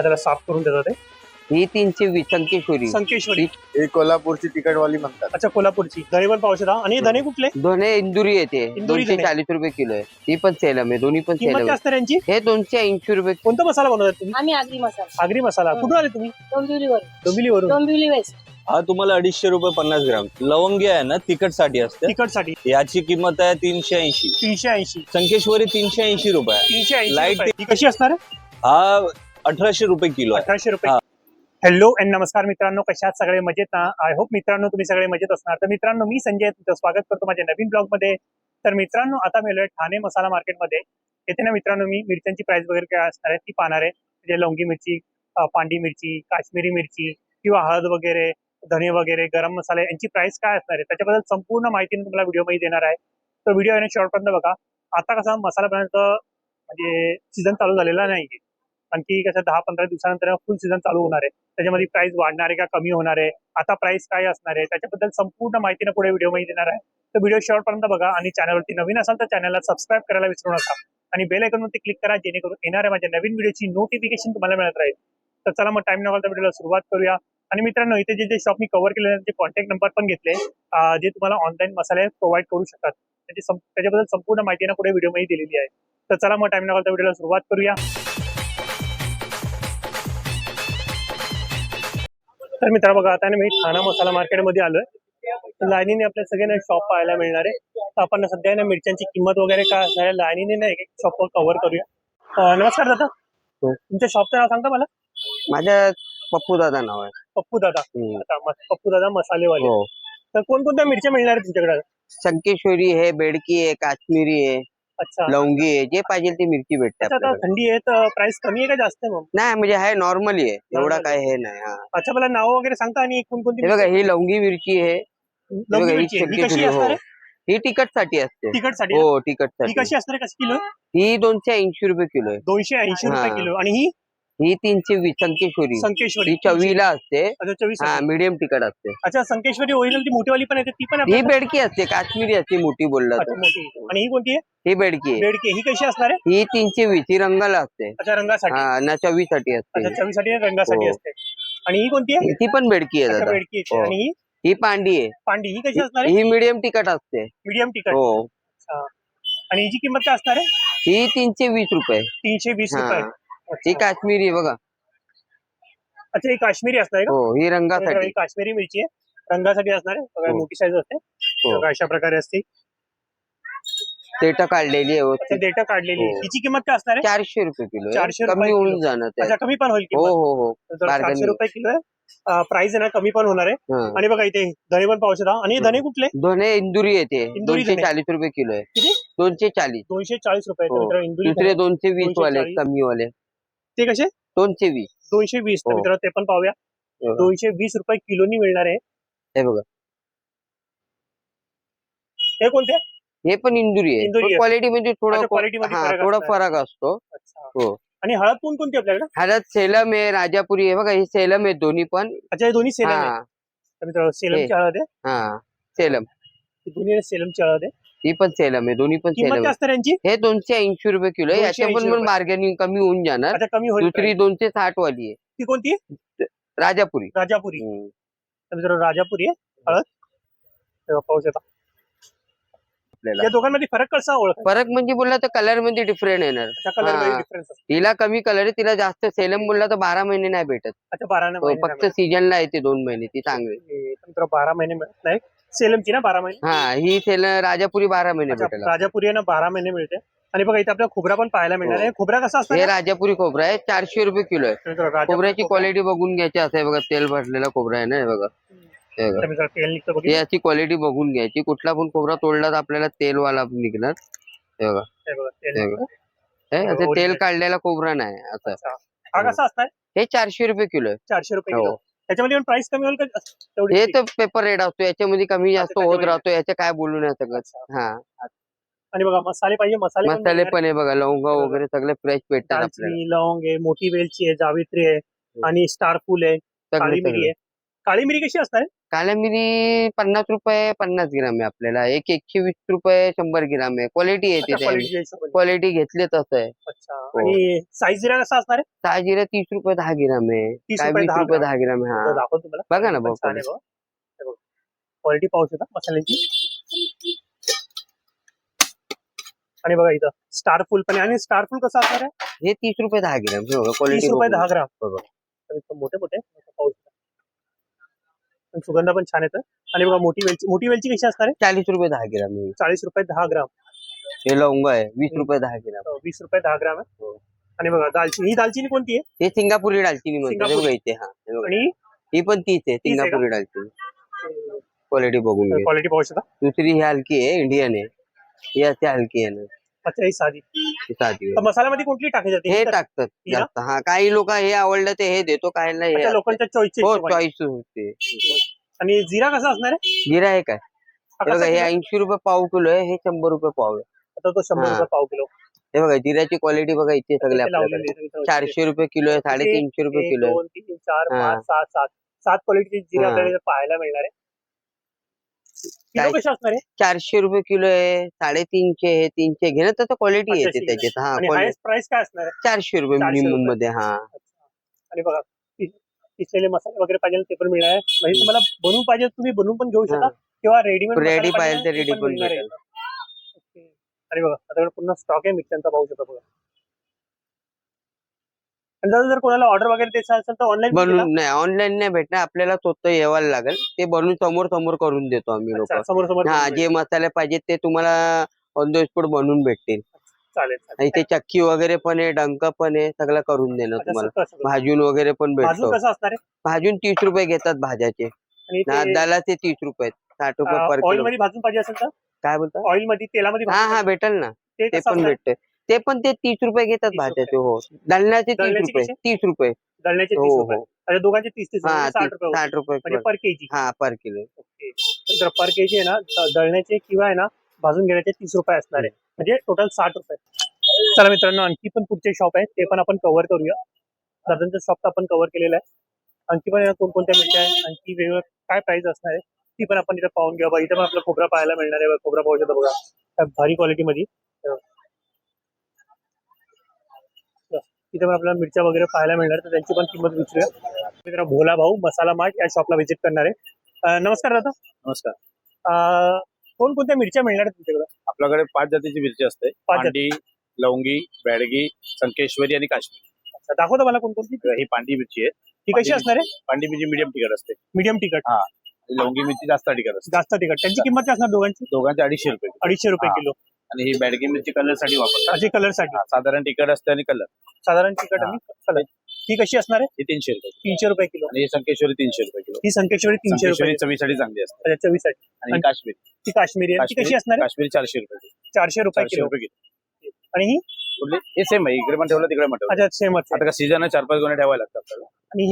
त्याला साफ करून देतात ते. ही 320 संकेश्वरी. संकेश्वरी ही कोल्हापूरची तिखटवाली म्हणतात. अच्छा, कोल्हापूरची धने पण पावशे दहा. आणि धने कुठले? दोन्ही इंदुरी येते. इंदुरी धने. 240 रुपये किलो आहे. ती पण सेलम आहे. दोन्ही पण किंमत सेलम काय आहे. असते यांची? हे 280 रुपये. कोणता मसाला बनवतात तुम्ही? आम्ही आगरी मसाला आगरी मसाला. कुठून आले तुम्ही? डोंबिवलीवर डोंबिवलीवरून. डोंबिवली वेस्ट. हा तुम्हाला 250 रुपये 50 ग्राम. लवंगी आहे ना तिखट साठी असते. तिखटसाठी याची किंमत आहे 380. 380. संकेश्वरी 380 रुपये. 380 Light रुपये. ही कशी असणार आहे? हा 1800 रुपये किलो आहे. 1800 रुपये. हा. हॅलो अँड नमस्कार मित्रांनो, कशा आहात सगळे? मजेत ना? आय होप मित्रांनो तुम्ही सगळे मजेत असणार. तर मित्रांनो, मी संजय तुमचं स्वागत करतो माझ्या नवीन ब्लॉग मध्ये. तर मित्रांनो, आता मी आलोय ठाणे मसाला मार्केटमध्ये. येथे ना मित्रांनो, मी मिरच्यांची प्राइस वगैरे काय असणार आहे ती पाहणार आहे. म्हणजे लवंगी मिरची, पांडी मिरची, काश्मीरी मिरची किंवा हळद वगैरे, धने वगैरे, गरम मसाले यांची प्राइस काय असणार आहे त्याच्याबद्दल संपूर्ण माहिती मी तुम्हाला व्हिडिओमध्ये देणार आहे. तर व्हिडिओ आहे शेवटपर्यंत बघा. आता कसा मसाला बनवण्याचं म्हणजे सीझन चालू झालेला नाहीये. आणखी कसं 10-15 दिवसानंतर फुल सीझन चालू होणार आहे. त्याच्यामध्ये प्राइस वाढणार आहे का कमी होणार आहे, आता प्राइस काय असणार आहे त्याच्याबद्दल संपूर्ण माहिती पुढे व्हिडिओमध्ये देणार आहे. तर व्हिडिओ शेवटपर्यंत बघा. आणि चॅनलवरती नवीन असाल तर चॅनलला सबस्क्राईब करायला विसरू नका आणि बेल आयकॉनवरती क्लिक करा, जेणेकरून येणाऱ्या माझ्या नवीन व्हिडिओची नोटिफिकेशन तुम्हाला मिळत राहील. तर चला मग टाइम न घालता व्हिडिओला सुरुवात करूया. आणि मित्रांनो, इथे जे शॉप मी कव्हर केले त्यांचे कॉन्टॅक्ट नंबर पण घेतले, जे तुम्हाला ऑनलाईन मसाले प्रोव्हाइड करू शकतात. त्याच्याबद्दल संपूर्ण माहिती पुढे व्हिडिओमध्ये दिलेली आहे. तर चला मग टाइम न घालता व्हिडिओला सुरुवात करूया. तर मित्र बघा, आता मी ठाणा मसाला मार्केटमध्ये आलोय. लाईनीने आपल्या सगळ्यांना शॉप पाहायला मिळणार आहे. तर आपण सध्या ना मिरच्यांची किंमत वगैरे काय असणार आहे लाईनीने ना एक शॉप कव्हर करूया. नमस्कार दादा, तुमच्या शॉपचं नाव सांगता मला? माझ्या पप्पू दादा नाव आहे. पप्पू दादा. आता पप्पू दादा मसालेवाले. हो. तर कोणकोणत्या मिरच्या मिळणार आहेत तुमच्याकडे? संकेश्वरी आहे, बेडकी आहे, काश्मीरी आहे, अच्छा, लवंगी आहे. जे पाहिजे ती मिरची भेटते आता आपल्याकडे. थंडी आहे तर प्राइस कमी आहे का जास्त आहे? मग नाही म्हणजे आहे नॉर्मली आहे. एवढा Normal काय हे नाही. हा. अच्छा, मला नाव वगैरे सांगता आणि कोणकोणती हे बघा, ही लवंगी मिरची आहे. हे लवंगी बघा, ही मिरची आहे. ही कशी संकेश्वरी. असणार हो, आहे? ही तिखट साठी असते. तिखटसाठी? हो, ही तिखट कशी साठी. असणार आहे? कशी किलो? ही 280 रुपये किलो आहे. 280 रुपये हा. किलो. आणि ही 320 संकेश्वरी. संकेश्वरी ही चवीला असते. अच्छा, 24. हा, मीडियम तिखट असते. अच्छा, संकेश्वरी ओरिजिनल ती मोठीवाली पण येते, ती पण ही आपल्याकडे? बेडकी असते, काश्मीरी असते मोठी बोलला अच्छा, तर. मोठी. आणि ही कोणती आहे? ही बेडकी आहे. बेडकी. ही कशी असणार आहे? ही 320. ही रंगाला असते. अच्छा, रंगासाठी. हा ना, चवीसाठी असते. अच्छा, चवीसाठी रंगासाठी हो. असते. आणि ही कोणती आहे? ती पण बेडकी आहे अच्छा, दादा. बेडकी आहे. हो. आणि ही ही पांडी आहे. पांडी. ही कशी असणार आहे? ही मीडियम तिखट असते. मीडियम तिखट. हो. अच्छा. आणि हिची किंमत काय असणार आहे? ही 320 रुपये. 320 हा. रुपये. ही अच्छा. काश्मीरी आहे बघा. अच्छा, ही काश्मीरी असणार आहे का? हो, ही रंगासाठी. ही काश्मीरी मिरची आहे, रंगासाठी असणार आहे. बघा, हो. मोठी साईज असते. हो. बघा, अशा प्रकारे असते. देठ काढलेली आहे. अच्छा, डेटा काढलेली आहे. हो. हिची किंमत काय असणार आहे? 400 रुपये किलो आहे. 400 कमी रुपये होऊन किलो. जाणार ते. अच्छा, कमी पण होईल हो किंमत. हो हो. तर 400 bargaining. रुपये किलो आहे. प्राइस आहे ना कमी पण होणार आहे. हा. आणि बघा, इथे धने पण पाहू शकता. आणि हे धने कुठले? दोन्ही इंदुरी येते. इंदुरी धने. 240 रुपये किलो आहे. किती? 240. 240 रुपये. हो. तर इंदुरी दुसरे धने. 220 वाले 240. कमी वाले. ते कसे? 220. 220. तर हो. मित्रांनो, ते पण पाहूया. 220 रुपये किलोनी मिळणार आहे. हे बघा, हे कोणते? हे पण इंदुरी इंदुरी आहे. आहे. क्वालिटी म्हणजे थोडा अच्छा, quality मध्ये फरक थोडा असणार. फरक असतो. अच्छा. हो. आणि हळद कोणती आपल्याकडे? हळद सेलम आहे, राजापुरी आहे. बघा, हे सेलम आहे दोन्ही पण. अच्छा, हे दोन्ही सेलम आहे. हा तर मित्रांनो, सेलमची हळद आहे. हा, सेलम. ही दोन्ही सेलमची हळद आहे. ही पण सेलम आहे. दोन्ही पण किंमत सेलम काय आहे. असणार यांची? हे 280 रुपये किलो आहे. 280 याच्या पण रुपये. बार्गेनिंग कमी होऊन जाणार. अच्छा, कमी होईल. दुसरी 260 वाली आहे, ती कोणती आहे? राजापुरी. राजापुरी. हम्म. तर मित्रांनो, राजापुरी आहे हळद. तेव्हा पाहू शकता. आपल्याला या दोघांमध्ये फरक कसा ओळख? फरक म्हणजे बोलला तर कलर मध्ये डिफरंट येणार. कलर मध्ये हा. डिफरन्स असतो. तिला कमी कलर आहे, तिला जास्त. सेलम बोलला तर 12 महिने नाही भेटत. अच्छा, 12 हो, महिने फक्त सीजनला येते 2 महिने. ती चांगली. मित्र 12 महिने मिळत नाही. सेलमची ना 12 महिने. हा, ही राजापुरी 12 महिने अच्छा, भेटेल. राजापुरी आहे ना 12 महिने मिळते. आणि बघा, इथे आपल्याला खोबरा पण पाहायला मिळणार आहे. खोबरा कसा असतो? हे राजापुरी खोबरा आहे. 400 रुपये किलो आहे. खोबऱ्याची क्वालिटी बघून घ्यायची. असं आहे बघा, तेल भरलेला खोबरा आहे ना. हे बघा, हे बघा. तेल निघतं बघ. याची क्वालिटी बघून घ्यायची. कुठला पण खोबरा तोडला तर आपल्याला तेलवाला निघणार. हे बघा, हे बघा, तेल हे निघतं. बघा. हे असं तेल काढलेला खोबरा नाही असं. अच्छा. हा कसा असणार? हे 400 रुपये किलो आहे. 400 रुपये हो. किलो. त्याच्यामध्ये पण प्राइस कमी होईल का तेवढी? हे तर पेपर रेट असतो, याच्यामध्ये कमी जास्त होत त्याच्यामध्ये- राहतो. याच्या काय बोलू नाही शकत. हा, आणि बघा, मसाले पाहिजे मसाले पण मसाले मिळणार. पण आहे बघा, लवंगा बरोबर. वगैरे सगळे फ्रेश भेटतात आपल्याला. दालचिनी, लवंग आहे, मोठी वेलची आहे, जावित्री आहे आणि स्टार फूल आहे, काळी मिरी आहे. काळी मिरी कशी असणार आहे? काळ्या मिरी 50 रुपये 50 ग्राम आहे आपल्याला. एक 120 रुपये 100 ग्राम आहे. क्वालिटी येते अच्छा, त्याची. quality हिशोबाने. क्वालिटी घेतले तसं आहे. अच्छा आणि साईज जिरा कसा असणार आहे? सहा जिरा 30 रुपये 10 ग्राम आहे. 30 काय रुपये 20 10 रुपये ग्राम. 10 ग्राम आहे. तर हा दाखवतो तुम्हाला. बघा ना पण भाऊ छान आहे बघा. हे बघा. क्वालिटी पाहू शकता मसाल्यांची. आणि बघा इथं स्टार फुल पण आहे. आणि स्टार फुल कसं असणार आहे? हे 30 रुपये 10 ग्राम. हे बघा 30 क्वालिटी रुपये 10 ग्राम. बघा. तर इथं मोठे मोठे पाहू शकता. पण सुगंध पण छान येतं. आणि बघा मोठी वेलची कशी असणार आहे? 40 रुपये 10 ग्राम आहे. 40 रुपये 10 ग्राम. हे लवंग आहे 20 रुपये 10 ग्राम. 20 रुपये 10 ग्राम आहे. हो. आणि बघा दालचिनी, ही दालचिनी कोणती आहे? हे सिंगापुरी दालचिनी म्हणतात. हे सिंगापुरी. बघा इथे. हा हे बघा. आणि ही पण 30 आहे. 30 आहे का? सिंगापुरी दालचिनी. क्वालिटी बघून घे. क्वालिटी पाहू शकता. दुसरी ही हलकी आहे इंडियन आहे. ही अशी हलकी आहे ना. अच्छा ही साधी. ही साधी तर आहे. मसाल्यामध्ये कुठली टाकायची जाते? हे तर- टाकतात ही ना? जास्त. हा काही लोक हे आवडलं ते हे देतो काही नाही हे अच्छा, असतं. लोकांच्या चॉईसची. हो चॉईस होते. आणि जिरा कसा असणार आहे? जिरा आहे काय हा हे कसा बघा हे किलो? 80 रुपये पाव किलो आहे. हे 100 रुपये पाव आहे. आता तो 100 हा. रुपये पाव किलो. हे बघा जिऱ्याची क्वालिटी बघा इथे सगळे इथे लावलेली आपल्याकडे. आहे. इथे 400 रुपये किलो आहे. 350 रुपये 1, किलो आहे. 2, 3, 4, हा. 5, 6, 7. 7 क्वालिटीची जिरे हा. आपल्याला इथे पाहायला मिळणार आहे. किलो काय? कशी असणार आहे? 400 रुपये किलो आहे. 350 हे 300 घेणं तसं क्वालिटी अच्छा, येते अशी. त्याच्यात. हा आणि quality. हायेस्ट प्राइस काय असणार आहे? 400 रुपये 400 मिनिमम रुपये. मध्ये. हा अच्छा. आणि बघा किसलेले मसाले वगैरे पाहिजे ते पण मिळणार आहे. म्हणजे तुम्हाला बनवून पाहिजे तुम्ही बनवून पण घेऊ शकता हा. किंवा रेडीमेड रेडी पाहिजे तर रेडी पण मिळणार आहे. भेटेल. ओके. आणि बघा आता पूर्ण स्टॉक आहे मिरच्यांचा पाहू शकता बघा. आणि जर कोणाला ऑर्डर वगैरे द्यायचं असेल तर ऑनलाईन बनवून नाही ऑनलाईन नाही भेटणार आपल्याला स्वतः यावं लागेल. ते बनवून समोर समोर करून देतो आम्ही लोक. समोर समोर हा बनवून जे मसाले पाहिजेत ते तुम्हाला ऑन द स्पॉट बनवून भेटतील. चालेल आणि ते चक्की वगैरे पण आहे डंक पण आहे सगळं करून देणं तुम्हाला. भाजून भाजून वगैरे पण भेटतो. कसं असणार आहे? भाजून 30 रुपये घेतात भाज्याचे. आणि दालाचे 30 रुपये 60 रुपये पर ऑइल किलो. मध्ये भाजून पाहिजे असेल तर काय बोलता ऑइल मध्ये तेलामध्ये हा भाजून हा भेटेल ना. ते ते कसं पण असणार? भेटते. ते पण ते 30 रुपये घेतात 30 भाज्याचे. हो दळण्याचे 30 दळण्याचे रुपये कसे? 30 रुपये. दळण्याचे हो 30 हो रुपये. अच्छा दोघांचे 30 हा 60 रुपये होते. 60 रुपये म्हणजे पर केजी. हा पर किलो. ओके. तर पर केजी आहे ना दळण्याचे किंवा आहे ना भाजून घेण्याचे 30 रुपये असणार आहे. म्हणजे टोटल 60 रुपये. चला मित्रांनो आणखी पण पुढचे शॉप आहेत ते पण आपण कव्हर करूया. दादांचं शॉप आपण कव्हर केलेलं आहे. आणखी पण कोणकोणत्या मिरच्या आहेत आणखी वेगवेगळं काय प्राइस असणार आहे ती पण आपण इथं पाहून घेऊ. इथं पण आपला खोबरा पाहायला मिळणार आहे. खोबरा पाहू शकता बघा काय भारी क्वालिटी मध्ये. इथे पण आपल्याला मिरच्या वगैरे पाहायला मिळणार तर त्यांची पण किंमत विचारूया. मित्र भोला भाऊ मसाला मार्ट या शॉपला व्हिजिट करणार आहे. नमस्कार दादा. नमस्कार. कोणकोणत्या मिरच्या मिळणार आहेत तुमच्याकडे? आपल्याकडे 5 जातीची मिरची असते. 5 पांडी, लवंगी, बेडगी, संकेश्वरी आणि काश्मीरी. अच्छा, दाखवतो मला कोणकोणती. ही पांडी मिरची आहे. ती कशी असणार आहे? पांडी मिरची मीडियम तिखट असते. मीडियम तिखट. हा. आणि लवंगी मिरची जास्त तिखट असते. जास्त तिखट. त्यांची किंमत काय असणार दोघांची? दोघांचे 250 रुपये. 250 रुपये हा. किलो. आणि ही बेडगी मिरची कलर साठी वापरतात. अशी कलर साठी. हा, साधारण तिखट असते आणि कलर साधारण तिखट आणि कलर. ही कशी असणार आहे? ही 300 रुपये. 300 रुपये किलो. आणि ही संकेश्वरी 300 रुपये किलो. ही संकेश्वरी 300 रुपये. संकेश्वरी चवीसाठी चांगली असते. अच्छा, चवीसाठी. आणि ही आणि काश्मीरी. ती काश्मीरी आहे. ती कशी असणार आहे? काश्मीरी 400 रुपये किलो. 400 रुपये 400 किलो. रुपये किलो. आणि ही कुठली हे सेम आहे. इकडे पण ठेवलं तिकडे पण ठेवलं. अच्छा सेमच आहे. आता का सीजन आहे 4-5 गोण्या ठेवायला लागतात आपल्याला. आणि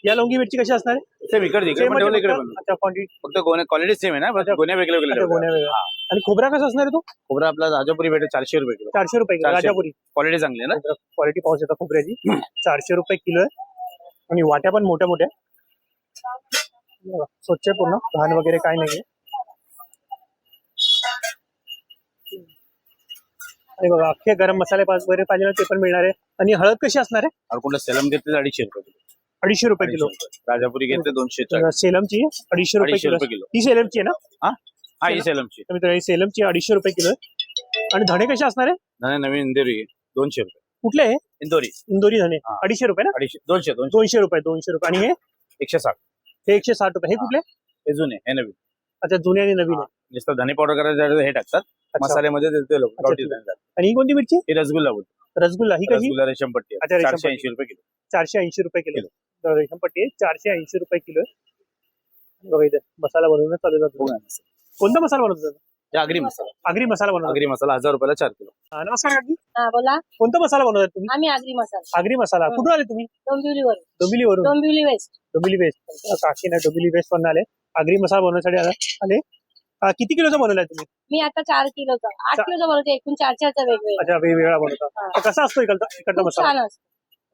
या लवंगी मिरची कशी असणार आहे? सेम इकडे Same पण ठेवलं इकडे आहे पण. फक्त- अच्छा क्वांटिटी फक्त गोण्या क्वालिटी सेम आहे ना बस गोण्या वेगळ्या वेगळ्या ठेवल्या. गोण्या वेगळ्या. आणि खोबरा कसा असणार आहे तो? खोबरा आपला राजापुरी भेटेल 400 रुपये किलो. 400 रुपये किलो. 400. राजापुरी. क्वालिटी चांगली आहे ना. क्वालिटी पाहू शकता खोबऱ्याची. 400 रुपये किलो आहे. आणि वाट्या पण मोठ्या मोठ्या. बघा, स्वच्छ आहे पूर्ण घाण वगैरे काय नाहीये. आणि बघा अख्खे गरम मसाले वगैरे पाहिजे ना ते पण मिळणार आहे. आणि हळद कशी असणार आहे? और कोणता सेलम घेतले 250 रुपये किलो. 250 रुपये किलो. राजापुरी घेतले 240 सेलमची 250 रुपये 250 किलो. रुपये किलो. ही सेलमची आहे ना? हा ही सेलमची. तर मित्रांनो, ही सेलमची 250 रुपये किलो आहे. आणि धणे कसे असणार आहे? नाही नवीन इंदोरी 200 रुपये. कुठले आहे? इंदोरी इंदोरी धणे. हा. 250 रुपये ना? 250 200 200 रुपये. 200 रुपये. आणि हे 160. हे 160 रुपये. हे कुठले? हे जुने हे नवीन. अच्छा जुने आणि नवीन आहे. नुसतं धने पावडर करायचं हे टाकतात अच्छा. मसाल्यामध्ये ते लोक अच्छा, गावठी ठीक. धने टाकतात. आणि ही कोणती मिरची? ही रसगुल्ला बोलतो. रसगुल्ला. ही कशी? रसगुल्ला रेशम पट्टी अच्छा, रेशम 480 रुपये किलो. 480 रुपये किलो. तर रेशम पट्टी आहे 480 रुपये किलो आहे. बघा इथे मसाला बनवणं चालू जातो. कोणता मसाला बनवतो? हे आगरी मसाला. आगरी मसाला बनवतो. आगरी मसाला 1000 रुपयाला 4 किलो. नमस्कार काकी. हा बोला. कोणता मसाला बनवतात तुम्ही? आम्ही आगरी मसाला आगरी मसाला. हं. कुठून आले तुम्ही? डोंबिवलीवर. डोंबिवलीवरून. डोंबिवली वेस्ट. डोंबिवली वेस्ट. काकी ना डोंबिवली वेस्ट वरून आले. आगरी मसाला बनवण्यासाठी आले. किती किलोचा बनवलाय तुम्ही? मी आता 4 किलोचा 8 किलोचा बनवते. एकूण 4 4चा वेगवेगळा. अच्छा वेगवेगळा बनवता. हा. तर कसा असतो इकडचा खूप मसाला? छान असतो.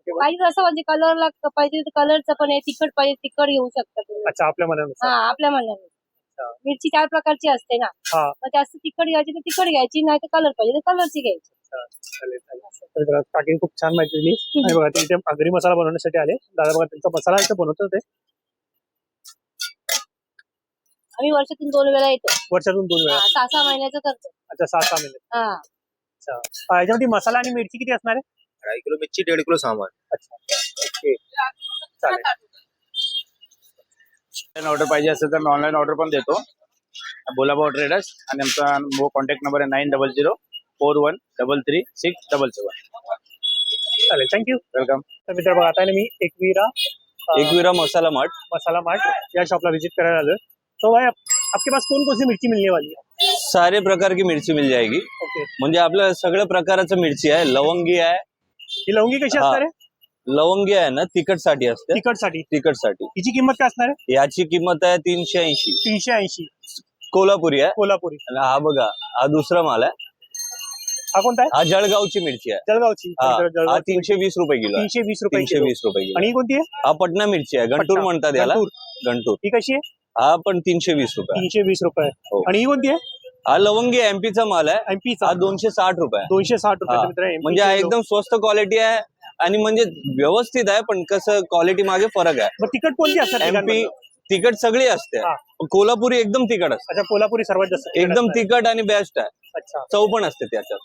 पाहिजे असं म्हणजे कलरला पाहिजे तर कलरचं पण आहे, तिखट पाहिजे तिखट घेऊ शकता तुम्ही. अच्छा आपल्या मनानुसार. हा आपल्या म्हणण्याने. मिरची 4 प्रकारची असते ना, हा मग जास्त तिखट घ्यायची तर तिखट घ्यायची, नाही तर कलर पाहिजे तर कलरची घ्यायची. चालेल चालेल. तर बघा, काकीने खूप छान माहिती दिली. आणि बघा ते इथे आगरी मसाला बनवण्यासाठी आले. दादा बघा त्यांचा मसाला इथे बनवतो ते आम्ही वर्षातून 2 वेळा येतो. वर्षातून 2 वेळा. 6-6 महिन्याचं करतो. अच्छा 6-6 महिने. हा अच्छा याच्यामध्ये मसाला आणि मिरची किती असणार आहे? 2.5 किलो मिरची 1.5 किलो सामान. अच्छा ओके चालेल. ऑर्डर पाहिजे असेल तर ऑनलाईन ऑर्डर पण देतो. बोलाभाऊ ट्रेडर्स आणि आमचा कॉन्टॅक्ट नंबर आहे 9004133677. चालेल थँक्यू. वेलकम. तर मित्र बघा आता ना मी एकवीरा मसाला मार्ट मसाला मार्ट या शॉपला विजिट करायला आलोय. तो भाई आपके पास कौन कौन सी मिर्ची मिलने वाली है? सारे प्रकार की मिरची मिल जाएगी. ओके म्हणजे आपल्या सगळ्या प्रकाराचं मिरची आहे. लवंगी आहे. ही लवंगी कशी हा. असणार आहे? लवंगी आहे ना तिखटसाठी असते. तिखटसाठी. तिखटसाठी हिची किंमत काय असणार आहे? याची किंमत आहे 380. 380 कोल्हापुरी आहे. कोल्हापुरी. आणि हा बघा हा दुसरा माल आहे. हा कोणता आहे? हा जळगावची मिरची आहे. जळगावची. हा जळगाव हा 320 रुपये किलो आहे. 320 रुपये किलो. 320 रुपये किलो. आणि ही कोणती आहे? हा पटना मिरची आहे. गंटूर पटना. म्हणतात याला. गंटूर. गंटूर. ही कशी आहे? हा पण 320 रुपये. 320 रुपये. हो. आणि ही कोणती आहे? हा लवंगी एमपीचा माल आहे. एमपीचा. हा 260 रुपये. 260 रुपये. हा. मित्र MP म्हणजे हा किलो. एकदम स्वस्त क्वालिटी आहे आणि म्हणजे व्यवस्थित आहे पण कसं क्वालिटी मागे फरक आहे. मग तिखट कोणती असतात? एमपी तिखट सगळी असते. हा. कोल्हापुरी एकदम तिखट असते. अच्छा कोल्हापुरी सर्वात जास्त तिखट एकदम असणार आहे. तिखट आणि बेस्ट आहे. अच्छा चव पण असते त्याच्यात.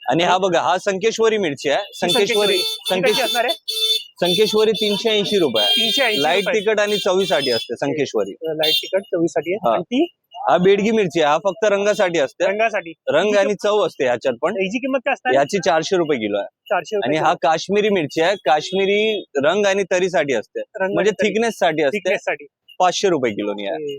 आणि हा बघा हा संकेश्वरी मिरची आहे. संकेश्वरी. ही कशी असणार आहे? संकेश्वरी 380 रुपये. 380 लाईट रुपये. तिखट आणि चवीसाठी असते संकेश्वरी. लाईट तिखट चवीसाठी आहे. हा. आणि ती हा बेडगी मिरची आहे. हा फक्त रंगासाठी असते. रंगासाठी. रंग आणि चव असते ह्याच्यात पण. हिची किंमत काय असणार आहे? याची 400 रुपये किलो आहे. 400 आणि रुपये हा काश्मीरी मिरची आहे. काश्मीरी रंग आणि तरीसाठी असते. रंग म्हणजे आणि तरी. थिकनेस साठी असते. thickness साठी. 500 रुपये किलोनी आहे.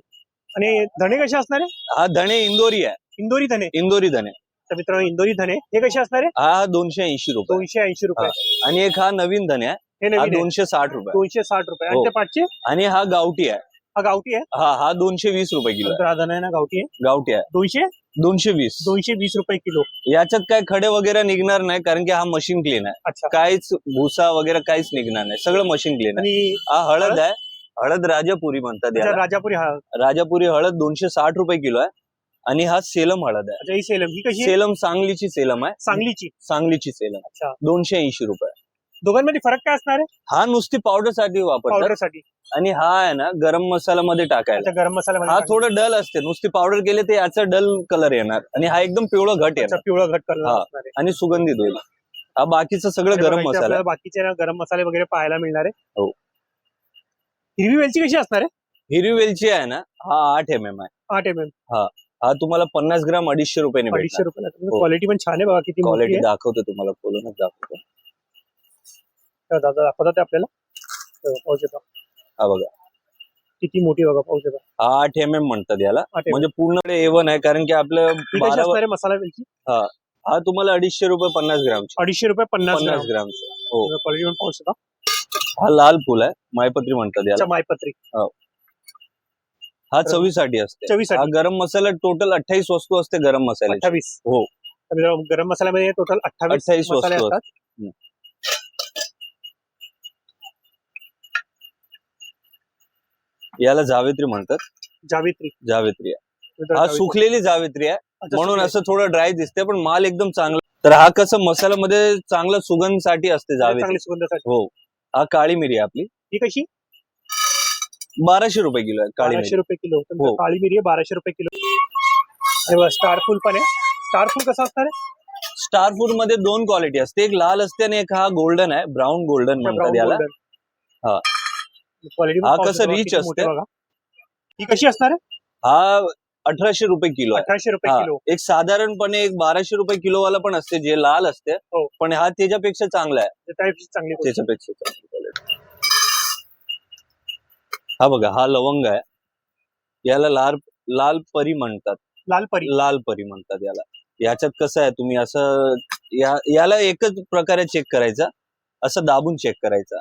आणि धणे कसे असणार आहे? हा धणे इंदोरी आहे. इंदोरी धणे. इंदोरी धणे. तर मित्रांनो इंदोरी धणे हे कसे असणार आहे? हा 280 रुपये. 280 रुपये. आणि एक हा नवीन धणे आहे. हे हा नवीन आहे. 260 रुपये. 260 रुपये. आणि हो. ते पाचशे आणि हा गावठी आहे. हा गावठी आहे. हा 220 रुपये किलो आहे. तर हा धणे आहे ना गावठी आहे. गावठी आहे 220. 220 रुपये किलो. याच्यात काय खडे वगैरे निघणार नाही कारण की हा मशीन क्लीन आहे. अच्छा. काहीच भुसा वगैरे काहीच निघणार नाही. सगळं मशीन क्लीन आहे. आणि हा हळद आहे. हळद राजापुरी म्हणतात अच्छा, याला. राजापुरी हा. राजापुरी हळद 260 रुपये किलो आहे. आणि हा सेलम हळद आहे. अच्छा ही सेलम ही कशी आहे? सेलम सांगलीची सेलम आहे. सांगलीची. सांगलीची सेलम अच्छा 280 रुपये. दोघांमध्ये फरक काय असणार आहे? हा नुसती पावडर साठी वापरतात. पावडर साठी. आणि हा आहे ना गरम मसाला मध्ये टाकायला. अच्छा गरम मसाला. हा थोडं डल असते. नुसती पावडर केले ते याचा डल कलर येणार आणि हा एकदम पिवळं घट अच्छा येणार पिवळा घट कलर हा. असणार आहे. आणि सुगंधित होईल. हा बाकीचं सगळं आणि गरम बघा, इथे मसाला आपल्याला आहे. बाकीचे ना गरम मसाले वगैरे पाहायला मिळणार आहे. हो. हिरवी वेलची कशी असणार आहे? हिरवी वेलची आहे ना हा 8 mm आहे. 8 mm. हा तुम्हाला 50 ग्राम 250 रुपयाने 250 भेटणार. रुपये. हो. क्वालिटी पण छान आहे बघा किती मोठी क्वालिटी आहे. दाखवतो तुम्हाला खोलूनच दाखवतो. तर दादा दाखवतात ते आपल्याला. तर पाहू शकता हा बघा किती मोठी बघा पाहू शकता. हा 8 mm म्हणतात याला. 8 mm. म्हणजे पूर्ण A1 आहे कारण की आपलं ही कशी 12 असणार आहे मसाला वेलची? हा तुम्हाला 250 रुपये 50 ग्रामची. 250 रुपये 50 50 ग्राम. हो. क्वालिटी पण पाहू शकता. हा लाल फुल आहे. मायपत्री म्हणतात याला. अच्छा मायपत्री. हा चवीसाठी असते. चवीसाठी. हा गरम मसाला टोटल 28 वस्तू असते गरम मसाल्याची. 28. हो. तर गरम मसाल्यामध्ये टोटल 28 28 मसाले वस्तू असतात. याला जावेत्री म्हणतात. जावित्री. जावेत्री आहे. तर हा जावित्री. सुकलेली जावेत्री आहे. अच्छा, म्हणून सुकलेली. असं थोडं ड्राय दिसते पण माल एकदम चांगला. तर हा कसं मसाल्यामध्ये चांगला सुगंधसाठी असते जावेत्री. चांगली सुगंधासाठी. हो. हा काळी मिरी आहे आपली. ही कशी? 1200 रुपये किलो आहे काळी 1200 मिरी. रुपये किलो. तर हो. काळी मिरी आहे 1200 रुपये किलो. आणि बघा स्टार फुल पण आहे. स्टार फुल कसं असणार आहे? स्टार फूड मध्ये 2 क्वालिटी असते. एक लाल असते आणि एक हा गोल्डन आहे. ब्राऊन गोल्डन म्हणतात याला. हा. क्वालिटी हा कसं रिच असते. बघा. ही कशी असणार आहे? हा 1800 रुपये किलो आहे. 1800 रुपये हा. किलो. एक साधारणपणे एक 1200 रुपये किलो वाला पण असते जे लाल असते. हो. पण हा त्याच्यापेक्षा चांगला आहे. तर त्यापेक्षा चांगली गोष्ट. त्याच्यापेक्षा चांगली क्वालिटी. हा बघा हा लवंग आहे. याला लाल परी म्हणतात. लाल परी. लाल परी म्हणतात याला. याच्यात कसं आहे तुम्ही असं याला एकच प्रकारे चेक करायचा. असं दाबून चेक करायचा.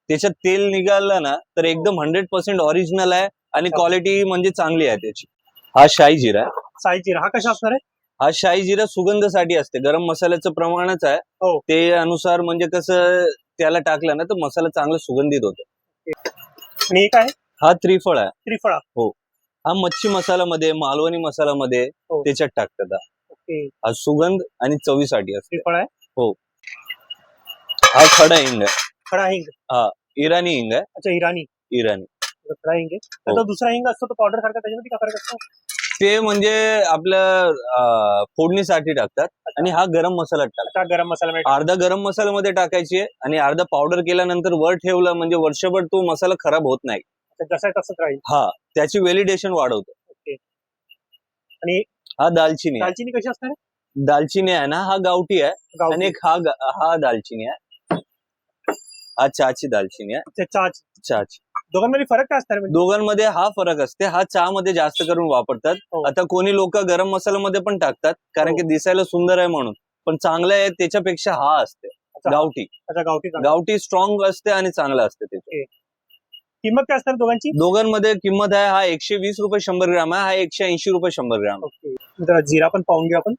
त्याच्यात तेल निघालं ना तर एकदम 100% ओरिजिनल आहे आणि क्वालिटी म्हणजे चांगली आहे त्याची. हा शाही जिरा आहे. साई जिरा. हा कसा असणार आहे? हा शाही जिरा सुगंधासाठी असते, गरम मसाल्याचं प्रमाणच आहे. हो. ते अनुसार म्हणजे कसं त्याला टाकलं ना तर मसाला चांगला सुगंधित होतो. आणि हे काय हा त्रिफळ आहे. त्रिफळा. हा मच्छी मसाल्यामध्ये, मालवणी मसाल्यामध्ये हो. त्याच्यात टाकतात. ओके. हा सुगंध आणि चवीसाठी असते. त्रिफळा आहे. हा खडा हिंग आहे, खडा हिंग. इराणी हिंग आहे. अच्छा, इराणी. इराणी खडा हिंग आहे. तर हो. तो दुसरा हिंग असतो तो पावडर सारखा, त्याच्यामध्ये काय फरक असतो? ते म्हणजे आपल्या फोडणीसाठी टाकतात आणि हा गरम मसाला टाकतात. अच्छा, गरम मसाला मिळतो. अर्धा गरम मसाल्यामध्ये टाकायची आहे आणि अर्धा पावडर केल्यानंतर वर ठेवलं म्हणजे वर्षभर तो मसाला खराब होत नाही. जसा आहे तसंच राहील. हा, त्याची व्हॅलिडेशन वाढवतो. ओके. आणि हा दालचिनी आहे. दालचिनी कशी असणार? दालचिनी आहे ना, हा गावठी आहे आणि गावठी. एक हा दालचिनी आहे. हा चहाची दालचिनी आहे. अच्छा, चहाची. चहाची. दोघांमध्ये फरक काय असणार म्हणजे? दोघांमध्ये हा फरक असते. हा चहामध्ये जास्त करून वापरतात. हो. आता कोणी लोक गरम मसाल्यामध्ये पण टाकतात कारण हो. की दिसायला सुंदर आहे म्हणून, पण चांगलं आहे त्याच्यापेक्षा हा असते अच्छा, गावठी. अच्छा, गावठी चांगलं. गावठी स्ट्रॉंग असते आणि चांगलं असते त्याचे. किंमत काय असणार दोघांची? दोघांमध्ये किंमत आहे, हा 120 रुपये 100 ग्राम आहे, हा 180 रुपये 100 ग्राम. ओके. जरा जिरा पण पाहून घेऊ आपण.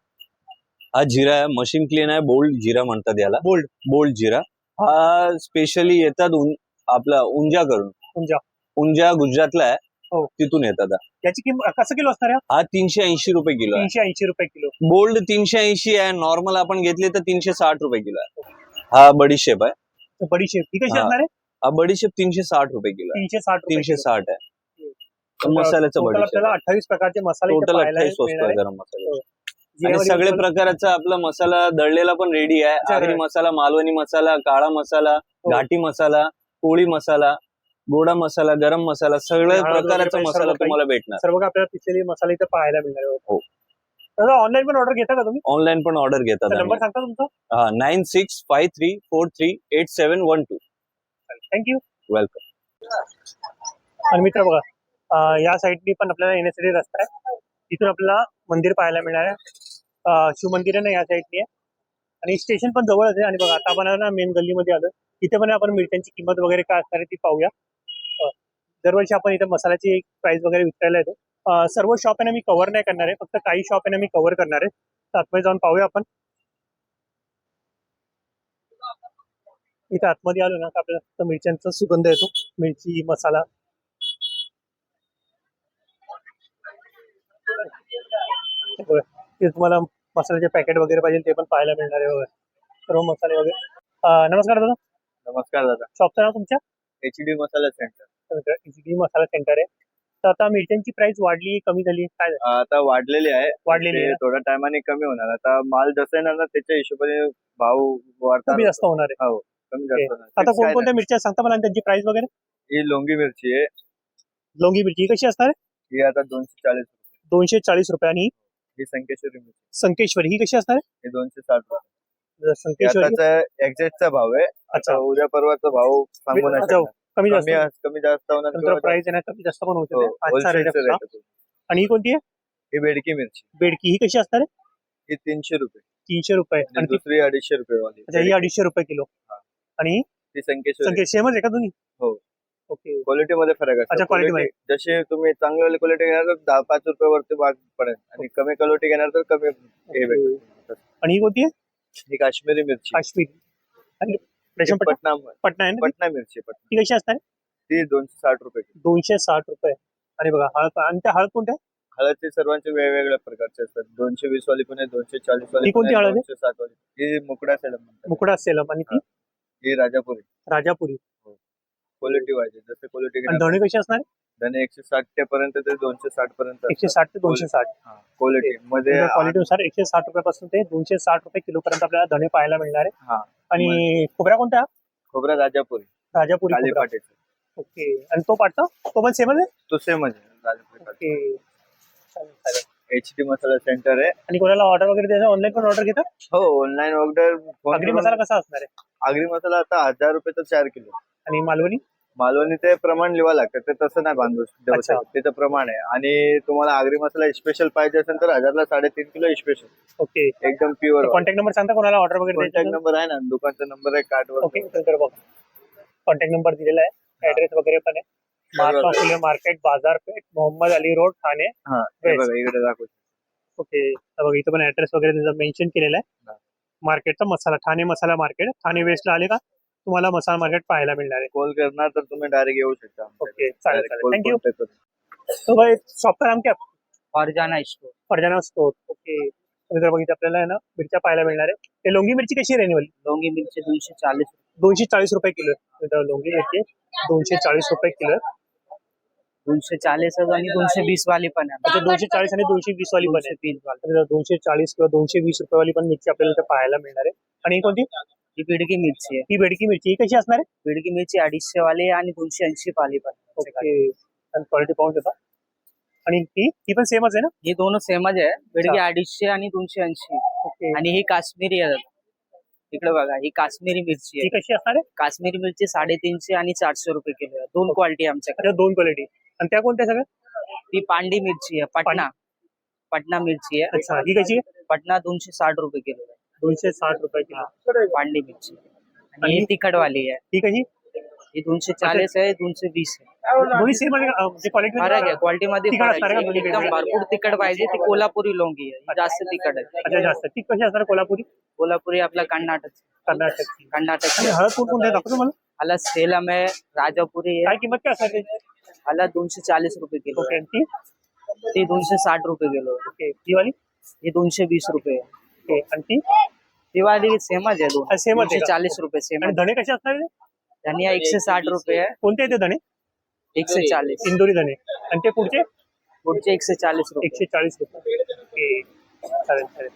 हा जिरा आहे, मशीन क्लीन आहे, बोल्ड जिरा म्हणतात याला. बोल्ड. बोल्ड जिरा हा स्पेशली येतात आपला उंजा करून. उंजा गुजरातला आहे. हो. तिथून येतात. याची किंमत कसं किलो असणार? हा 380 रुपये किलो आहे. 380 रुपये किलो. बोल्ड 380 आहे, नॉर्मल आपण घेतली तर 360 रुपये किलो आहे. हा बडीशेप आहे. तर बडीशेप ही कशी हा. असणार आहे? हा बडीशेप 360 रुपये किलो आहे. 360 रुपये किलो. 360 आहे. मसाल्याचं टोटल बडीशेप आपल्याला 28 प्रकारचे मसाले इथे टोटल पाहायला 28 वस्तू मिळणार आहे आहे. गरम मसाला. आणि जिऱ्यामध्ये सगळे तुम्हाला- प्रकारचा आपला मसाला दळलेला पण रेडी आहे. अच्छा, आगरी मसाला, मालवणी मसाला, काळा मसाला, हो. घाटी मसाला, कोळी मसाला, गोडा मसाला, गरम मसाला, सगळ्या हळद वगैरे प्रकारचा पण मसाला सर्व काही. तुम्हाला भेटणार. सर्व काही आपल्याला पिसलेले मसाले इथे पाहायला मिळणार आहे. हो. दादा ऑनलाईन पण ऑर्डर घेता का तुम्ही? ऑनलाईन पण ऑर्डर घेतात. नंबर सांगता तुमचा? 9653438712. थँक्यू. वेलकम. आणि मित्र बघा, या साईडनी पण आपल्याला येण्यासाठी रस्ता आहे. इथून आपल्याला मंदिर पाहायला मिळणार आहे. शिवमंदिर आहे ना या साईडनी आहे आणि स्टेशन पण जवळच आहे. आणि बघा आता आपण ना मेन गल्लीमध्ये आलो. इथे पण आपण मिरच्यांची किंमत वगैरे काय असणार आहे ती पाहूया. दरवर्षी आपण इथे मसाल्याची प्राइस वगैरे विचारायला येतो. सर्व शॉप आहे ना मी कव्हर नाही करणार आहे, फक्त काही शॉप आहे ना मी कव्हर करणार आहे. तर आतमध्ये जाऊन पाहूया आपण. इथे आतमध्ये आलो ना तर आपल्याला फक्त मिरच्यांचा सुगंध येतो. मिरची मसाला ते तुम्हाला मसाल्याचे पॅकेट वगैरे पाहिजे ते पण पाहायला मिळणार आहे. सर्व मसाले वगैरे. नमस्कार दादा. नमस्कार दादा. शॉपचं नाव तुमच्या? HD मसाला सेंटर. HD मसाला सेंटर आहे. तर आता मिरच्यांची प्राइस वाढली कमी झाली काय झालं? आता वाढलेली आहे. वाढलेली ते आहे. थोड्या टायमाने कमी होणार. आता माल जसा येणार ना त्याच्या हिशोबाने भाव वाढतात. कमी जास्त होणार आहे. हो, कमी ओके. जास्त होणार. आता Fix काय कोणकोणत्या मिरच्या सांगता मला आणि त्यांची प्राइस वगैरे? नाही. ही लोंगी मिरची आहे. लोंगी मिरची ही कशी असणार आहे? ही आता 240 रुपये. 240 रुपये. आणि ही संकेश्वरी मिरची संकेश्वरी ही कशी असणार आहे? ही 260 रुपये. संकेश्वरी. आताचा एक्झॅक्टचा भाव आहे. अच्छा. आता उद्या परवाचा भाव सांगू नाही अच्छा, शकणार. कमी जास्त कमी जास्त होणार नंतर किंवा प्राइस आहे ना कमी जास्त पण होऊ हो, शकते. आजचा रेट wholesale आहे. rate आहे. आणि ही कोणती आहे? ही बेडकी मिरची बेडकी ही कशी असणार आहे? ही 300 रुपये. 300 रुपये. आणि आणि ती दुसरी 250 रुपये वाली. अच्छा ही 250 रुपये किलो. हा. आणि ही ती संकेश्वरी. संकेत सेमच आहे का दोन्ही? हो. ओके. क्वालिटी मध्ये फरक अच्छा, असतो. quality Quality जशी तुम्ही चांगली क्वालिटी घेणार तर 10-5 रुपये वरती भाग पडेल आणि कमी क्वालिटी घेणार तर कमी हे भेटेल. आणि ही कोणती आहे? ही काश्मीरी मिरची. काश्मीरी. आणि रेशम पट्टा पटना पटना आहे ना ती? पटना मिरची. पटना ती कशी असणार आहे? ती 260 रुपये. 260 रुपये. आणि बघा हळद. आणि त्या हळद कोणत्या? हळदचे सर्वांचे वेगवेगळ्या प्रकारचे असतात. 220 वाली पण आहे, 240 वाली ही कोणती हळद आहे? 260 वाली. ही मुकडा सेलम म्हणतात. मुकुडा सेलम. आणि ती ही राजापुरी. राजापुरी. क्वालिटी वाईज जसे क्वालिटी आणि धणे कशी असणार आहे? धने 160 पर्यंत ते 260 पर्यंत 160 ते 260. क्वालिटी मध्ये. क्वालिटीनुसार 160 रुपयापासून ते 260 रुपये किलो पर्यंत आपल्याला धणे पाहायला मिळणार आहे. हा. आणि खोबऱ्या कोणत्या? खोबरा राजापुरी. राजापुरी काली खोबरा. पाटीचं. ओके. आणि तो पाटचा तो पण सेमच आहे? तो सेम आहे राजापुरी पाटी. ओके. चालेल, चालेल. HD मसाला सेंटर आहे. आणि कोणाला ऑर्डर वगैरे द्यायचं ऑनलाईन पण ऑर्डर घेतात? हो, ऑनलाईन ऑर्डर. आगरी मसाला कसा असणार आहे? आगरी मसाला आता 1000 रुपये तर 4 किलो. आणि मालवणी? मालवणी ते प्रमाण लिहावं लागतं. ते तसं नाही बांधू देऊ अच्छा. शकत. त्याचं प्रमाण आहे. आणि तुम्हाला आगरी मसाला स्पेशल पाहिजे असेल तर 1000ला 3.5 किलो स्पेशल. ओके. एकदम प्युअर. कॉन्टॅक्ट नंबर सांगता कोणाला ऑर्डर वगैरे कॉन्टॅक्ट द्यायचा? नंबर आहे ना, दुकानचा नंबर आहे कार्डवर. ओके. तर बघा कॉन्टॅक्ट नंबर दिलेला आहे, ऍड्रेस वगैरे पण आहे. महात्मा फुले मार्केट, बाजारपेठ, मोहम्मद अली रोड, ठाणे. हा, हे बघा इकडे दाखवतो. ओके बघा इथं पण ऍड्रेस वगैरे त्याचा मेन्शन केलेला आहे. मार्केटचा मसाला, ठाणे मसाला मार्केट, ठाणे वेस्टला आले का तुम्हाला मसाला मार्केट पाहायला मिळणार आहे. कॉल करणार तर तुम्ही डायरेक्ट येऊ शकता ओके चालेल चालेल, थँक्यू. थँक्यू. तो भाई शॉप का नाम क्या है? Farzana store. Farzana store. Okay तर बघितलं आपल्याला आहे ना मिरच्या पाहायला मिळणार आहे. ते लोंगी मिरची कशी राहणे वाली? लौंगी मिरची 240. 240 रुपये किलो आहे. तर लोंगी मिरची 240 रुपये किलो आहे. 240 आणि 220 वाली पण आहे. अच्छा 240 आणि 220 वाली पण आहे. 220 वाली. तर 240 किंवा 220 रुपये वाली पण मिरची आपल्याला इथे पाहायला मिळणार आहे. आणि ही कोणती? ही बेडगी मिरची आहे. ही बेडकी मिरची, ही कशी असणार आहे? बेडगी मिरची 250 वाली आहे आणि 280 वाली पण आहे. ओके आणि क्वालिटी पाहून देता. आणि ही पण सेमच आहे ना? हे दोन सेमच आहे. बेडगी 250 आणि 280. ओके आणि ही काश्मीरी आहे. इकडे बघा, ही काश्मीरी मिरची ही आहे. कशी असणार आहे? काश्मीरी मिरची 350 आणि 400 रुपये किलो आहे. दोन क्वालिटी आमच्याकडे. अच्छा दोन क्वालिटी. आणि त्या कोणत्या सगळ्या? ती पांडी मिरची आहे. पटना मिरची आहे. अच्छा ही कशी आहे? पटना 260 रुपये किलो आहे. 260 रुपये किलो. पांडी मिरची. आणि ही तिखटवाली आहे. ही कशी? ही 240 आहे, 220 आहे. दोन्ही सेम आहे का? म्हणजे क्वालिटी फरक आहे, क्वालिटी मध्ये तिखट फरक असणार का आहे. दोन्ही एकदम वेगळे? भरपूर तिखट पाहिजे ती कोल्हापुरी लौंगी आहे. ही जास्त तिखट आहे. अच्छा जास्त ती कशी असणार कोल्हापुरी? कोल्हापुरी आपला कर्नाटक कर्नाटकची. कर्नाटक आणि हळद कोणते दाखवतो मला? हाला सेलम आहे, राजापुरी आहे. काय किंमत काय असणार त्याची? हाला 240 रुपये किलो ओके आहे. आणि ती? ती 260 रुपये किलो आहे. ओके ही वाली? ही 220 रुपये आहे. ओके आणि ती? ती वाली सेमच आहे. हा, same च आहे का? 240 रुपये सेम. आणि धणे कसे असणार आहे? धनिया 160 रुपये आहे. कोणते आहेत ते धणे? 140. इंदोरी धणे. आणि ते पुढचे? पुढचे 140 रुपये. 140 रुपये. ओके चालेल चालेल.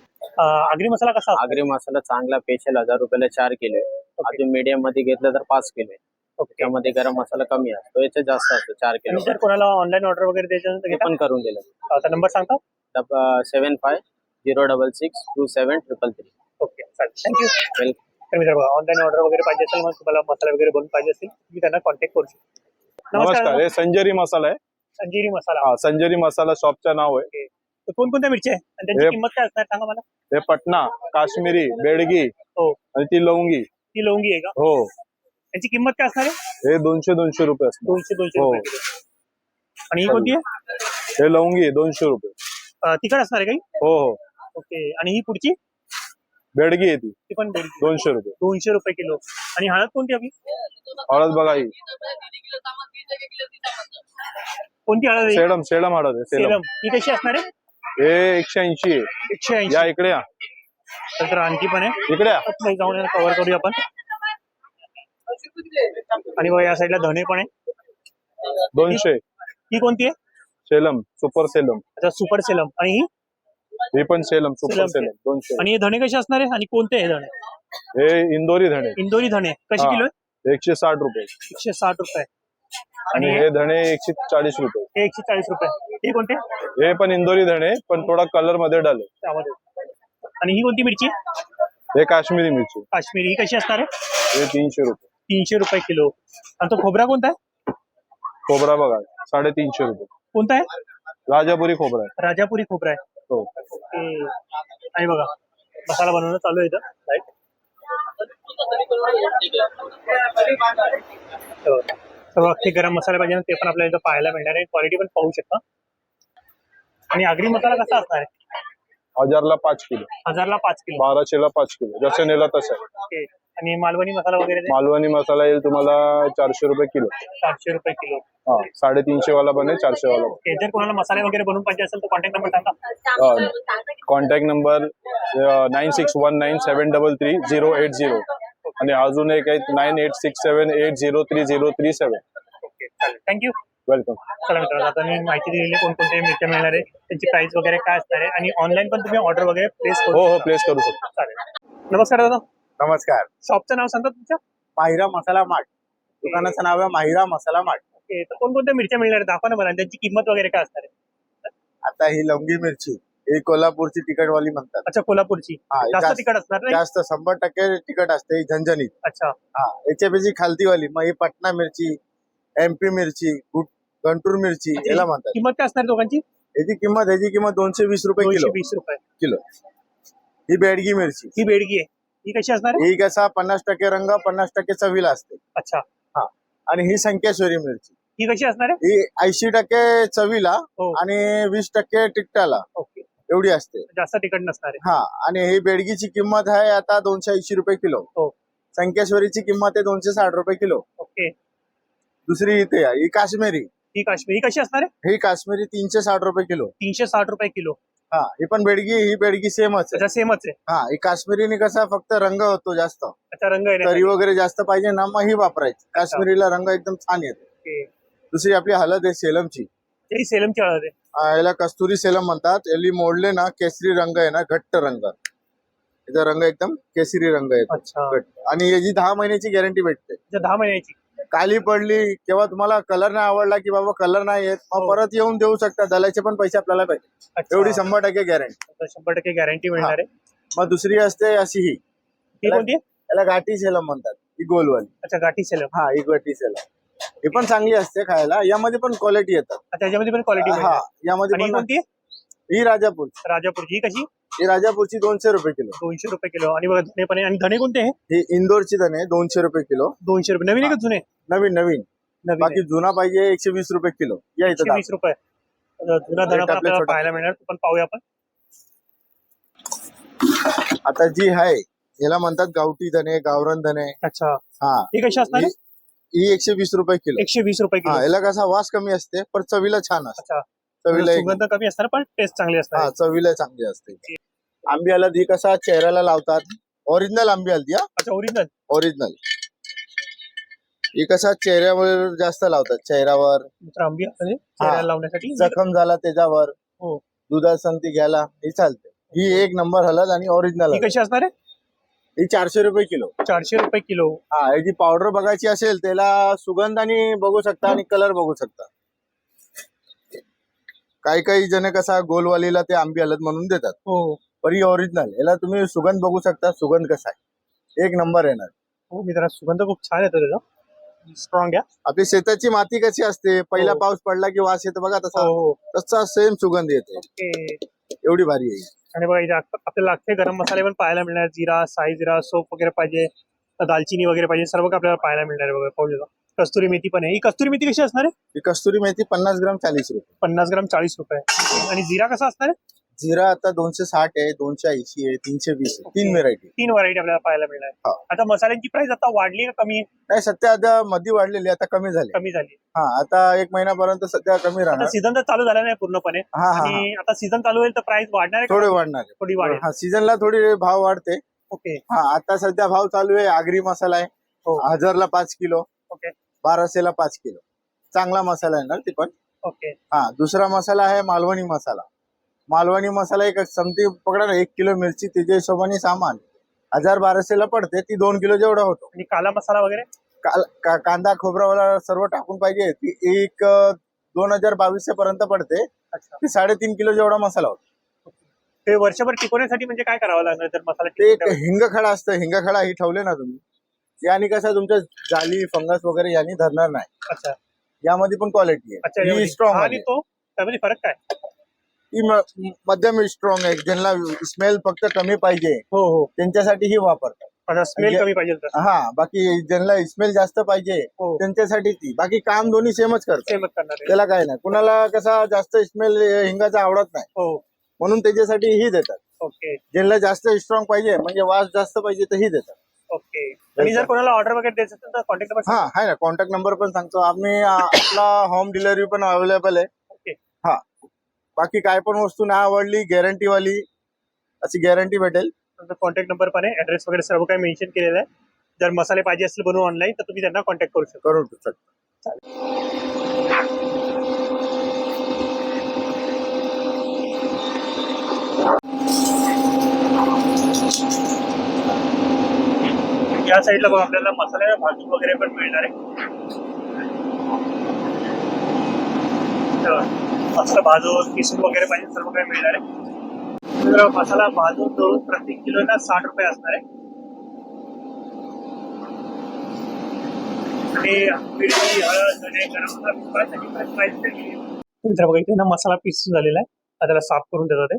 आगरी मसाला कसा असतो? आगरी मसाला चांगला स्पेशल 1000 रुपयाला 4 किलो आहे. अजून मीडियम मध्ये घेतलं तर 5 किलो आहे. ओके त्यामध्ये गरम मसाला कमी असतो, याच्यात जास्त असतो 4 किलो. आणि जर कोणाला ऑनलाईन ऑर्डर वगैरे द्यायचं असेल तर ते घेता? पण करून दिलं. आता नंबर सांगता? 75066733. ओके चालेल थँक्यू. वेलकम. तर मित्र ऑनलाईन ऑर्डर वगैरे पाहिजे असेल मग तुम्हाला मसाला वगैरे बनवून पाहिजे असेल तुम्ही त्यांना कॉन्टॅक्ट करू शकता. नमस्कार, हे संजरी मसाला आहे. संजीवनी मसाला. हा, संजरी मसाला शॉपचं नाव आहे. तर कोणकोणत्या मिरची आहे आणि त्यांची हे- किंमत काय असणार सांगा मला. हे पटना, काश्मीरी, बेडगी हो आणि ती लवंगी. ती लवंगी आहे का? हो, त्यांची किंमत काय असणार आहे? हे 200 रुपये असणार. 200 हो. रुपये किलो. आणि ही कोणती आहे? हे लवंगी 200 रुपये. तिखट असणार आहे काही? हो हो. ओके आणि ही पुढची? बेडगी आहे ती ती पण 200 रुपये. 200 रुपये किलो. आणि हळद कोणती आपली? हळद बघा ही कोणती हळद आहे? सेलम सेलम हळद आहे. सेलम सेलम. ही कशी असणार आहे? हे 180 आहे. 180. या इकडे या, तर आणखी पण आहे. इकडे या. नाही, जाऊन कव्हर करूया आपण. आणि बघा या साईडला धणे पण आहे. 200. ही कोणती आहे? सेलम, सुपर सेलम. अच्छा सुपर सेलम. आणि ही? हे पण सेलम, सुपर सेलम. सेलम 200. आणि हे धणे कसे असणार आहे आणि कोणते हे धणे? हे इंदोरी धणे इंदोरी धणे कशी हा. किलो आहे? 160 रुपये. 160 रुपये. आणि आणि हे धणे 140 रुपये. हे 140 रुपये. हे कोणते? हे पण इंदोरी धणे, पण थोडा कलर मध्ये डाले. त्यामध्ये. आणि ही कोणती मिरची? हे काश्मीरी मिरची. काश्मीरी. ही कशी असणार आहे? हे 300 रुपये. 300 रुपये किलो. आणि तो खोबरा कोणता आहे? खोबरा बघा 350 रुपये. कोणता आहे? राजापुरी खोबरा आहे. राजापुरी खोबरा आहे. हो. ओके. आणि बघा मसाला बनवणं चालू आहे इथं. राईट. तर ते गरम मसाला पाहिजे ना ते पण आपल्याला इथं पाहायला मिळणार आहे. क्वालिटी पण पाहू शकता. आणि आगरी मसाला कसा असणार आहे? 1000ला 5 किलो, 1000ला 5 किलो. 1200ला 5 किलो, जसं नेला तसं आहे. ओके. आणि मालवणी मसाला वगैरे ते? मालवणी मसाला येईल तुम्हाला 400 रुपये किलो. 400 रुपये किलो. हा, 350 वाला पण आहे, 400 वाला पण. ओके. जर कोणाला मसाले वगैरे बनवून पाहिजे असेल तर कॉन्टॅक्ट नंबर सांगा. Contact number 9619733080. आणि अजून एक आहे 9867803037. ओके चालेल थँक्यू. वेलकम. चला मित्रांनो आता मी माहिती दिलेली कोणकोणते मिरच्या मिळणार आहे त्यांची प्राइस वगैरे काय असणार आहे आणि ऑनलाईन पण तुम्ही ऑर्डर वगैरे प्लेस करू हो हो, प्लेस करू शकतो. चालेल. नमस्कार दादा. नमस्कार. शॉपचं नाव सांगता तुमच्या? माहिरा मसाला मार्ट. दुकानाचं नाव आहे माहिरा मसाला मार्ट. ओके. तर कोणकोणत्या मिरच्या मिळणार आहेत दाखवा ना मला. आणि त्यांची किंमत वगैरे काय असणार आहे? आता ही लवंगी मिरची ही कोल्हापूरची तिखटवाली म्हणतात. अच्छा कोल्हापूरची. हा, जास्त जास्त तिखट असणार नाही? जास्त 100% तिखट असते ही झणझणीत. अच्छा. हा, याच्यापेक्षा खालतीवाली मग ही पटना मिरची, MP मिरची, गंटूर मिरची याला म्हणतात. किंमत काय असणार दोघांची? ह्याची किंमत 220 रुपये किलो. 220 रुपये किलो. ही बेडगी मिरची. ही बेडगी आहे. ही कशी असणार आहे? ही कसा 50% रंग 50% चवीला असते. अच्छा. आणि ही संकेश्वरी मिरची ही कशी असणार आहे? ही 80% चवीला हो. आणि 20% टिकटाला. ओके. एवढी असते. जास्त तिखट नसणार आहे. हा, आणि ही बेडगीची किंमत आहे आता 280 रुपये किलो. हो. संकेश्वरीची किंमत आहे 260 रुपये किलो. ओके. दुसरी इथे आहे ही काश्मीरी. ही काश्मीरी कशी असणार आहे? ही काश्मीरी 360 रुपये किलो. 360 रुपये किलो. हा, ही पण बेडगी, ही बेडगी सेमच आहे. अच्छा, सेमच आहे. हा, ही काश्मीरीने कसा फक्त रंग होतो जास्त, अच्छा, रंग तरी येण्यासाठी. वगैरे जास्त पाहिजे ना मग ही वापरायची. काश्मीरीला रंग एकदम छान येतो. ओके. दुसरी आपली हळद आहे सेलमची. ही सेलमची हळद आहे. याला कस्तुरी सेलम म्हणतात. याली मोडले ना केसरी रंग आहे ना, घट्ट रंग, याचा रंग एकदम केसरी रंग येतो. अच्छा. घट्ट. आणि याची 10 महिन्याची गॅरंटी भेटते. अच्छा, 10 महिन्याची. काली पडली किंवा तुम्हाला कलर नाही आवडला की बाबा कलर नाही येत, मग हो. परत येऊन देऊ शकता. दलाचे पण पैसे आपल्याला भेटतील. अच्छा. एवढी 100% गॅरंटी. आता 100% गॅरंटी मिळणार आहे. मग दुसरी असते अशी ही, ही कोणती आहे? याला गाठी सेलम म्हणतात. ही गोलवाली. अच्छा, गाठी सेलम. हा, ही गाठी सेलम. ही पण चांगली असते खायला. यामध्ये पण क्वालिटी येतात. अच्छा, याच्यामध्ये पण क्वालिटी हा, मिळणार. यामध्ये आणि ही पण. कोणती आहे? ही राजापूर. राजापूरची. ही कशी? ही राजापूरची 200 रुपये किलो. 200 रुपये किलो. आणि बघा धने पण आहे. आणि धने कोणते आहे? ही इंदोरची धने 200 रुपये किलो. 200 रुपये. नवीन आहे का जुने? नवीन नवीन. नवीन बाकी जुना पाहिजे 120 रुपये किलो. या इथं 120 रुपये. जुना धना पण आपल्या आपल्याला छोटा- पाहायला मिळणार. तो पण पाहूया आपण. आता जी आहे याला म्हणतात गावठी धने, गावरान धने. अच्छा. हा, ही कशी असणार आहे? ही 120 रुपये किलो. 120 रुपये हा, किलो. याला कसा वास कमी असते पण चवीला छान असते. अच्छा. चवीला सुगंध कमी असणार पण टेस्ट चांगली असणार हा, आहे. चवीला चांगली असते. आंबी हळद ही कसा चेहऱ्याला लावतात. ओरिजिनल आंबी हळदी. हा, अच्छा, ओरिजिनल. ओरिजिनल. ही कसा चेहऱ्यावर जास्त लावतात. चेहऱ्यावर आंबी म्हणजे चेहऱ्याला लावण्यासाठी. जखम झाला त्याच्यावर, हो. दुधात संती घ्यायला ही चालते. ही 1 नंबर हळद आणि ओरिजिनल ही कशी असणार आहे? ही 400 रुपये किलो. 400 रुपये किलो. हा, याची पावडर बघायची असेल त्याला सुगंध आणि बघू शकता आणि कलर बघू शकता. काही काही जण कसा गोलवालीला ते आंबी हळद म्हणून देतात, हो. पण ही ओरिजिनल. याला तुम्ही सुगंध बघू शकता. सुगंध कसा आहे, 1 नंबर येणार. हो, मी जरा सुगंध खूप छान येतो त्याचा. स्ट्रॉंग आहे. आपली शेताची माती कशी असते, पहिला हो. पाऊस पडला की वास येतो बघा, तसा हो. तसा सेम सुगंध येते. ओके. एवढी भारी आहे. आणि बघा इथे आपल्याला अख्खे गरम मसाले पण पाहायला मिळणार. जिरा, साई जिरा, सोप वगैरे पाहिजे, दालचिनी वगैरे पाहिजे, सर्व काही आपल्याला पाहायला मिळणार आहे. बघा पाहू शकता. कस्तुरी मेथी पण आहे. ही कस्तुरी मेथी कशी असणार आहे? ही कस्तुरी मेथी 50 ग्राम 40 रुपये. 50 ग्राम 40 रुपये. आणि जिरा कसा असणार आहे? जिरा आता 260 आहे, 280 आहे, 320 आहे. 3 व्हेरायटी. 3 व्हरायटी आपल्याला पाहायला मिळणार. हा. आता मसाल्यांची प्राइस आता वाढली का कमी आहे? नाही, सध्या आता मध्ये वाढलेली, आता कमी झाली. कमी झाली. हा, आता 1 महिन्यापर्यंत सध्या कमी आता राहणार. सीझन तर चालू झाला नाही पूर्णपणे. हा हा, आणि आता सीझन चालू होईल तर प्राइस वाढणार आहे का? थोडे वाढणार आहे. थोडी वाढेल. हा, सीझनला थोडी भाव वाढते. ओके. हा, आता सध्या भाव चालू आहे. आगरी मसाला आहे हो. 1000ला 5 किलो. ओके. 1200ला 5 किलो. चांगला मसाला आहे ना ते पण. ओके. हा, दुसरा मसाला आहे मालवणी मसाला. मालवणी मसाला एक समती पकडा ना, 1 किलो मिरची त्याच्या हिशोबाने सामान 1000-1200ला पडते. ती 2 किलो जेवढा होतो. आणि काला मसाला वगैरे? कांदा खोबरावाला सर्व टाकून पाहिजे ती 2200 पर्यंत पडते. अच्छा. ती 3.5 किलो जेवढा मसाला होतो. ते वर्षभर टिकवण्यासाठी म्हणजे काय करावं लागणार तर मसाला ते एक टिकवण्यासाठी? हिंगखडा असतं. हिंगखडा ही ठेवले ना तुम्ही, याने कसं तुमच्या जाली फंगस वगैरे याने धरणार नाही. अच्छा. यामध्ये पण क्वालिटी अच्छा, आहे. ही एवढी. स्ट्रॉंग हा, आहे. आणि तो त्यामध्ये फरक काय? ती मध्यम स्ट्रॉंग आहे. ज्यांना स्मेल फक्त कमी पाहिजे हो हो. त्यांच्यासाठी ही वापरतात. आता स्मेल म्हणजे- कमी पाहिजे तर हा, बाकी ज्यांना स्मेल जास्त पाहिजे हो. त्यांच्यासाठी ती. बाकी काम दोन्ही सेमच करतात. सेमच करणार आहे. त्याला काय नाही. कुणाला कसा जास्त स्मेल हिंगाचा आवडत नाही हो. म्हणून त्याच्यासाठी ही देतात. ओके. ज्यांना जास्त स्ट्रॉंग पाहिजे म्हणजे वास जास्त पाहिजे तर ही देतात. ओके. आणि जर कोणाला ऑर्डर वगैरे द्यायचं असेल तर कॉन्टॅक्ट नंबर? हा, आहे ना. कॉन्टॅक्ट नंबर पण सांगतो आम्ही. आपला होम डिलिव्हरी पण अवेलेबल आहे. ओके. हा, बाकी काय पण वस्तू नाही आवडली गॅरंटी वाली अशी गॅरंटी भेटेल. कॉन्टॅक्ट नंबर पण आहे, ऍड्रेस वगैरे सर्व काही मेन्शन केलेलं आहे. जर मसाले पाहिजे असतील बनवून ऑनलाईन तर तुम्ही त्यांना कॉन्टॅक्ट करू शकता. करू शकता. या साईडला बघा आपल्याला मसाले भाजून वगैरे पण मिळणार आहे. मसाला भाजून किसून वगैरे पाहिजे सर्व काही मिळणार आहे. तर मसाला भाजून तो प्रत्येक किलोला 60 रुपये असणार आहे. आणि मिरची, हळद, धने, गरम मसाला पिसण्यासाठी प्राइस केली आहे. तर बघा इथे ना मसाला पिसून झालेला आहे. आता त्याला साफ करून देतात ते.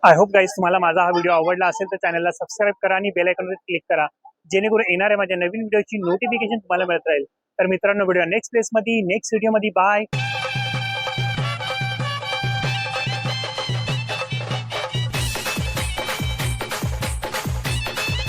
आय होप गाईज तुम्हाला माझा हा व्हिडिओ आवडला असेल तर चॅनलला सबस्क्राईब करा आणि बेल आयकॉनवर क्लिक करा, जेणेकरून येणाऱ्या माझ्या नवीन व्हिडिओची नोटिफिकेशन तुम्हाला मिळत राहील. तर मित्रांनो, व्हिडिओ नेक्स्ट प्लेसमध्ये नेक्स्ट व्हिडिओमध्ये बाय.